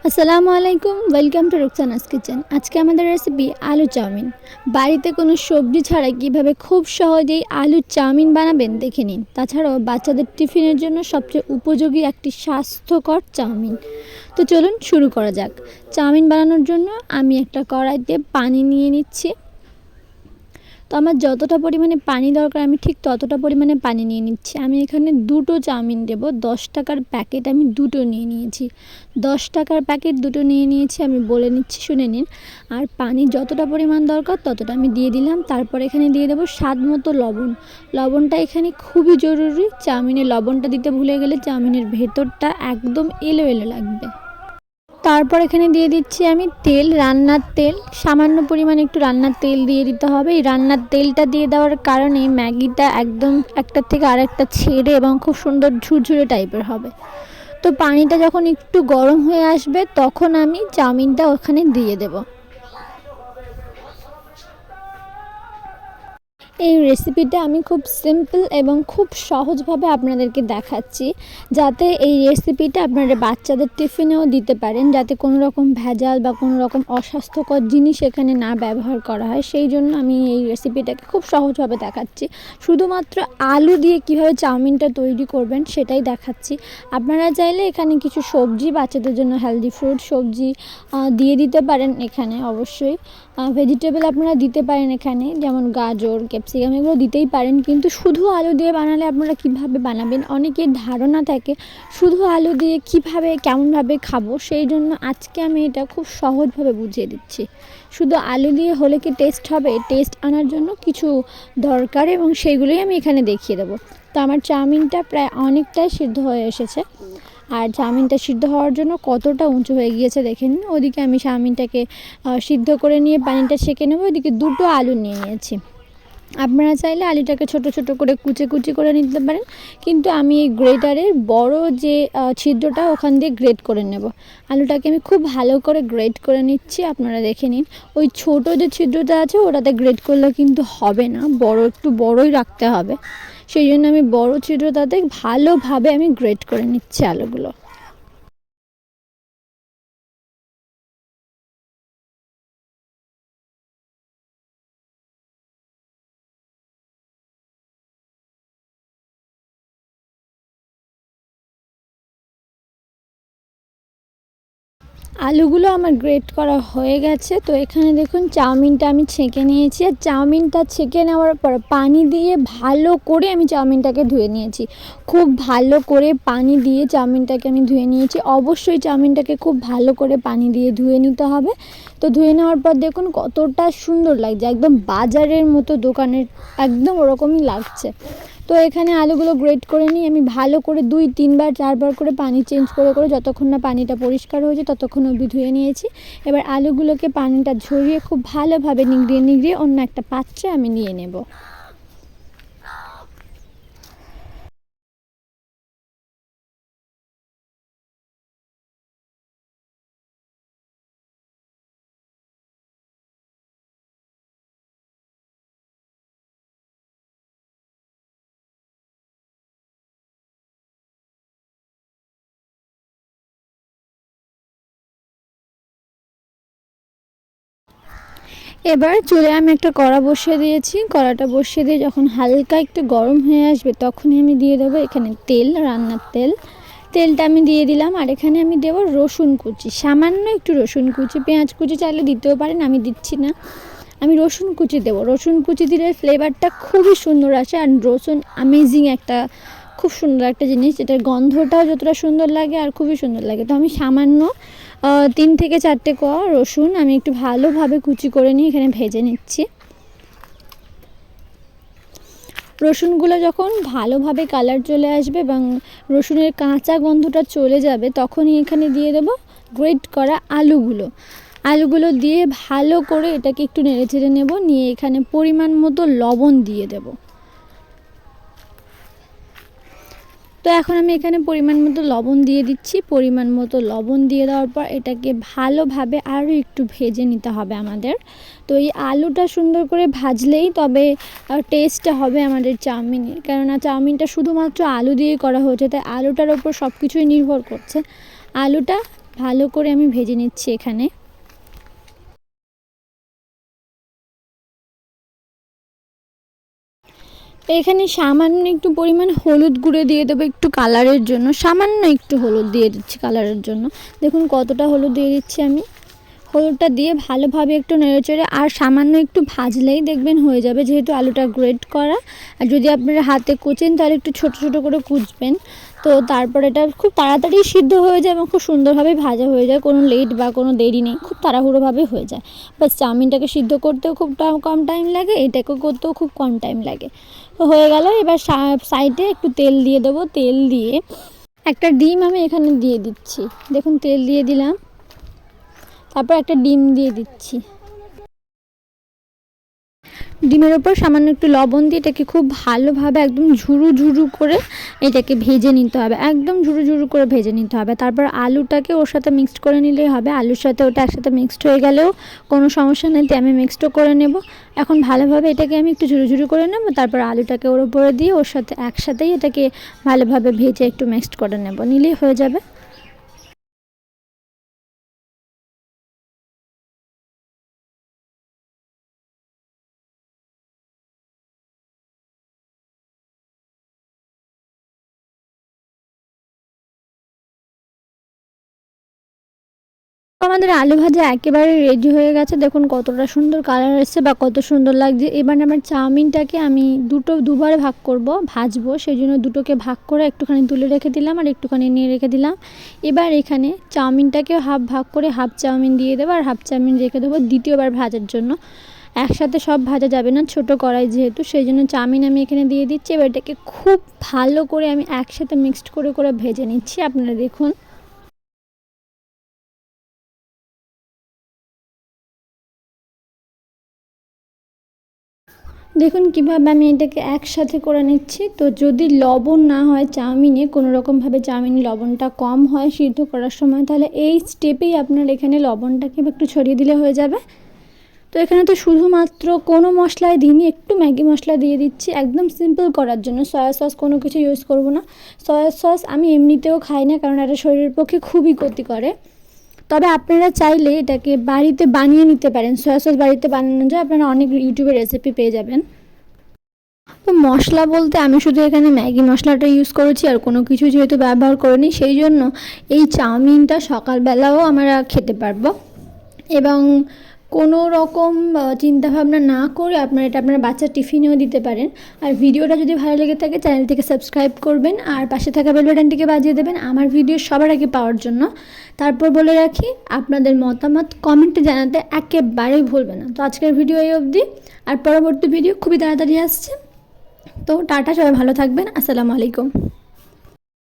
আসসালামু আলাইকুম, welcome to রুকসানাস kitchen. আজকে আমাদের রেসিপি আলু চাউমিন। বাড়িতে কোনো সবজি ছাড়াই কীভাবে খুব সহজেই আলুর চাউমিন বানাবেন দেখে নিন। তাছাড়াও বাচ্চাদের টিফিনের জন্য সবচেয়ে উপযোগী একটি স্বাস্থ্যকর চাউমিন। তো চলুন শুরু করা যাক। চাউমিন বানানোর জন্য আমি একটা কড়াইতে পানি নিয়ে নিচ্ছি। তো আমার যতটা পরিমাণে পানি দরকার আমি ঠিক ততটা পরিমাণে পানি নিয়ে নিচ্ছি। আমি এখানে দুটো চাউমিন দেবো। 10 টাকার প্যাকেট আমি দুটো নিয়ে নিয়েছি। 10 টাকার প্যাকেট দুটো নিয়ে নিয়েছি, আমি বলে নিচ্ছি, শুনে নিন। আর পানি যতটা পরিমাণ দরকার ততটা আমি দিয়ে দিলাম। তারপর এখানে দিয়ে দেবো স্বাদ মতো লবণ। লবণটা এখানে খুবই জরুরি। চাউমিনে লবণটা দিতে ভুলে গেলে চাউমিনের ভেতরটা একদম এলো এলো লাগবে। তারপর এখানে দিয়ে দিচ্ছি আমি তেল, রান্নার তেল। সামান্য পরিমাণে একটু রান্নার তেল দিয়ে দিতে হবে। এই রান্নার তেলটা দিয়ে দেওয়ার কারণে ম্যাগিটা একদম একটার থেকে আরেকটা ছেড়ে এবং খুব সুন্দর ঝুরঝুরে টাইপের হবে। তো পানিটা যখন একটু গরম হয়ে আসবে তখন আমি চাউমিনটা ওখানে দিয়ে দেবো। এই রেসিপিটা আমি খুব সিম্পল এবং খুব সহজভাবে আপনাদেরকে দেখাচ্ছি, যাতে এই রেসিপিটা আপনারা বাচ্চাদের টিফিনেও দিতে পারেন, যাতে কোনো রকম ভেজাল বা কোনো রকম অস্বাস্থ্যকর জিনিস এখানে না ব্যবহার করা হয়। সেই জন্য আমি এই রেসিপিটাকে খুব সহজভাবে দেখাচ্ছি। শুধুমাত্র আলু দিয়ে কীভাবে চাউমিনটা তৈরি করবেন সেটাই দেখাচ্ছি। আপনারা চাইলে এখানে কিছু সবজি, বাচ্চাদের জন্য হেলদি ফ্রুট সবজি দিয়ে দিতে পারেন। এখানে অবশ্যই ভেজিটেবল আপনারা দিতে পারেন, এখানে যেমন গাজর, ক্যাপসিকাম এগুলো দিতেই পারেন। কিন্তু শুধু আলু দিয়ে বানালে আপনারা কিভাবে বানাবেন, অনেকের ধারণা থাকে শুধু আলু দিয়ে কিভাবে কেমনভাবে খাবো। সেই জন্য আজকে আমি এটা খুব সহজভাবে বুঝিয়ে দিচ্ছি। শুধু আলু দিয়ে হলে কি টেস্ট হবে? টেস্ট আনার জন্য কিছু দরকার এবং সেইগুলোই আমি এখানে দেখিয়ে দেবো। তো আমার চাউমিনটা প্রায় অনেকটাই সিদ্ধ হয়ে এসেছে। আর চাউমিনটা সিদ্ধ হওয়ার জন্য কতটা উঁচু হয়ে গিয়েছে দেখে নিন। ওদিকে আমি চাউমিনটাকে সিদ্ধ করে নিয়ে পানিটা সেঁকে নেবো। ওদিকে দুটো আলু নিয়ে নিয়েছি। আপনারা চাইলে আলুটাকে ছোট ছোট করে কুচি কুচি করে নিতে পারেন, কিন্তু আমি এই গ্রেটারের বড় যে ছিদ্রটা ওখান দিয়ে গ্রেট করে নেব। আলুটাকে আমি খুব ভালো করে গ্রেট করে নিচ্ছি, আপনারা দেখে নিন। ওই ছোট যে ছিদ্রটা আছে ওটাতে গ্রেট করলে কিন্তু হবে না, একটু বড়ই রাখতে হবে। সেই জন্য আমি বড় ছিদ্রটাতে ভালোভাবে আমি গ্রেট করে নিচ্ছি আলুগুলো। আলুগুলো আমার গ্রেট করা হয়ে গেছে। তো এখানে দেখুন চাউমিনটা আমি ছেঁকে নিয়েছি। আর চাউমিনটা ছেঁকে নেওয়ার পর পানি দিয়ে ভালো করে আমি চাউমিনটাকে ধুয়ে নিয়েছি। খুব ভালো করে পানি দিয়ে চাউমিনটাকে আমি ধুয়ে নিয়েছি। অবশ্যই চাউমিনটাকে খুব ভালো করে পানি দিয়ে ধুয়ে নিতে হবে। তো ধুয়ে নেওয়ার পর দেখুন কতটা সুন্দর লাগছে, একদম বাজারের মতো, দোকানের একদম ওরকমই লাগছে। তো এখানে আলুগুলো গ্রেট করে নিই আমি ভালো করে 2-3 বার 4 বার করে পানি চেঞ্জ করে করে যতক্ষণ না পানিটা পরিষ্কার হয়েছে ততক্ষণ অবধি ধুয়ে নিয়েছি। এবার আলুগুলোকে পানিটা ঝরিয়ে খুব ভালোভাবে নিগড়িয়ে নিগড়িয়ে অন্য একটা পাত্রে আমি নিয়ে নেব। এবার চুলায় আমি একটা কড়া বসিয়ে দিয়েছি। কড়াটা বসিয়ে দিয়ে যখন হালকা একটু গরম হয়ে আসবে তখনই আমি দিয়ে দেবো এখানে তেল, রান্নার তেল। তেলটা আমি দিয়ে দিলাম। আর এখানে আমি দেবো রসুন কুচি, সামান্য একটু রসুন কুচি। পেঁয়াজ কুচি চাইলে দিতেও পারেন, আমি দিচ্ছি না। আমি রসুন কুচি দেবো। রসুন কুচি দিলে ফ্লেভারটা খুবই সুন্দর আসে। আর রসুন অ্যামেজিং একটা, খুব সুন্দর একটা জিনিস, এটার গন্ধটাও যতটা সুন্দর লাগে আর খুবই সুন্দর লাগে। তো আমি সামান্য 3 থেকে 4টে কোয়া রসুন আমি একটু ভালোভাবে কুচি করে নিয়ে এখানে ভেজে নিচ্ছি। রসুনগুলো যখন ভালোভাবে কালার চলে আসবে এবং রসুনের কাঁচা গন্ধটা চলে যাবে তখনই এখানে দিয়ে দেবো গ্রেট করা আলুগুলো। আলুগুলো দিয়ে ভালো করে এটাকে একটু নেড়ে চেড়ে নেব, নিয়ে এখানে পরিমাণ মতো লবণ দিয়ে দেবো। তো এখন আমি এখানে পরিমাণ মতো লবণ দিয়ে দিচ্ছি। পরিমাণ মতো লবণ দিয়ে দেওয়ার পর এটাকে ভালোভাবে আরও একটু ভেজে নিতে হবে আমাদের। তো এই আলুটা সুন্দর করে ভাজলেই তবে টেস্টটা হবে আমাদের চাউমিনের, কেননা চাউমিনটা শুধুমাত্র আলু দিয়েই করা হয়েছে, তাই আলুটার ওপর সব কিছুই নির্ভর করছে। আলুটা ভালো করে আমি ভেজে নিচ্ছি এখানে। এখানে সামান্য একটু পরিমাণ হলুদ গুঁড়ো দিয়ে দেবো একটু কালারের জন্য, সামান্য একটু হলুদ দিয়ে দিচ্ছি কালারের জন্য। দেখুন কতটা হলুদ দিয়ে দিচ্ছি আমি। হলুদটা দিয়ে ভালোভাবে একটু নেড়েচেড়ে আর সামান্য একটু ভাজলেই দেখবেন হয়ে যাবে, যেহেতু আলুটা গ্রেট করা। আর যদি আপনারা হাতে কুচেন তাহলে একটু ছোট ছোট করে কুচবেন। তো তারপর এটা খুব তাড়াতাড়ি সিদ্ধ হয়ে যায় এবং খুব সুন্দরভাবে ভাজা হয়ে যায়, কোনো লেট বা কোনো দেরি নেই, খুব তাড়াহুড়োভাবে হয়ে যায়। বাস চাউমিনটাকে সিদ্ধ করতেও খুব কম টাইম লাগে, এটাকেও করতেও খুব কম টাইম লাগে। তো হয়ে গেল। এবার সাইডে একটু তেল দিয়ে দেবো, তেল দিয়ে একটা ডিম আমি এখানে দিয়ে দিচ্ছি। দেখুন তেল দিয়ে দিলাম, তারপর একটা ডিম দিয়ে দিচ্ছি। ডিমের ওপর সামান্য একটু লবণ দিয়ে এটাকে খুব ভালোভাবে একদম ঝুরু ঝুরু করে এটাকে ভেজে নিতে হবে, একদম ঝুরু ঝুরু করে ভেজে নিতে হবে। তারপর আলুটাকে ওর সাথে মিক্সড করে নিলেই হবে। আলুর সাথে ওটা একসাথে মিক্সড হয়ে গেলেও কোনো সমস্যা নেই, আমি মিক্সডও করে নেব। এখন ভালোভাবে এটাকে আমি একটু ঝুরু ঝুরু করে নেব, তারপর আলুটাকে ওর উপরে দিয়ে ওর সাথে একসাথেই এটাকে ভালোভাবে ভেজে একটু মিক্সড করে নেব, নিলেই হয়ে যাবে। আমাদের আলু ভাজা একেবারে রেডি হয়ে গেছে। দেখুন কতটা সুন্দর কালার এসছে বা কত সুন্দর লাগছে। এবার আমার চাউমিনটাকে আমি দুবার ভাগ করব, ভাজবো, সেই জন্য দুটোকে ভাগ করে একটুখানি তুলে রেখে দিলাম আর একটুখানি নিয়ে রেখে দিলাম। এবার এখানে চাউমিনটাকে হাফ ভাগ করে হাফ চাউমিন দিয়ে দেবো আর হাফ চাউমিন রেখে দেবো দ্বিতীয়বার ভাজার জন্য। একসাথে সব ভাজা যাবে না, ছোট কড়াই যেহেতু, সেই জন্য চাউমিন আমি এখানে দিয়ে দিচ্ছি। এবার এটাকে খুব ভালো করে আমি একসাথে মিক্সড করে করে ভেজে নিচ্ছি। আপনারা দেখুন দেখুন কীভাবে আমি এটাকে একসাথে করে নিচ্ছি। তো যদি লবণ না হয় চাউমিনে, কোনো রকমভাবে চাউমিনে লবণটা কম হয় সিদ্ধ করার সময়, তাহলে এই স্টেপেই আপনার এখানে লবণটাকে একটু ছড়িয়ে দিলে হয়ে যাবে। তো এখানে তো শুধুমাত্র কোনো মশলাই দিইনি, একটু ম্যাগি মশলা দিয়ে দিচ্ছি একদম সিম্পল করার জন্য। সয়া সস কোনো কিছু ইউজ করব না। সয়া সস আমি এমনিতেও খাই না, কারণ এটা শরীরের পক্ষে খুবই ক্ষতি করে। তবে আপনারা চাইলে এটাকে বাড়িতে বানিয়ে নিতে পারেন, সয়া সস বাড়িতে বানানো যায়, আপনারা অনেক ইউটিউবে রেসিপি পেয়ে যাবেন। তো মশলা বলতে আমি শুধু এখানে ম্যাগি মশলাটা ইউজ করেছি, আর কোনো কিছু যেহেতু ব্যবহার করিনি, সেই জন্য এই চাউমিনটা সকালবেলাও আমরা খেতে পারবো। এবং কোনো রকম চিন্তাভাবনা না করে আপনারা এটা আপনার বাচ্চার টিফিনেও দিতে পারেন। আর ভিডিওটা যদি ভালো লেগে থাকে চ্যানেলটিকে সাবস্ক্রাইব করবেন আর পাশে থাকা বেল বাটনটিকে বাজিয়ে দেবেন আমার ভিডিও সবার আগে পাওয়ার জন্য। তারপর বলে রাখি, আপনাদের মতামত কমেন্টে জানাতে একেবারেই ভুলবেন না। তো আজকের ভিডিও এই অবধি, আর পরবর্তী ভিডিও খুবই তাড়াতাড়ি আসছে। তো টাটা, সবাই ভালো থাকবেন। আসসালামু আলাইকুম।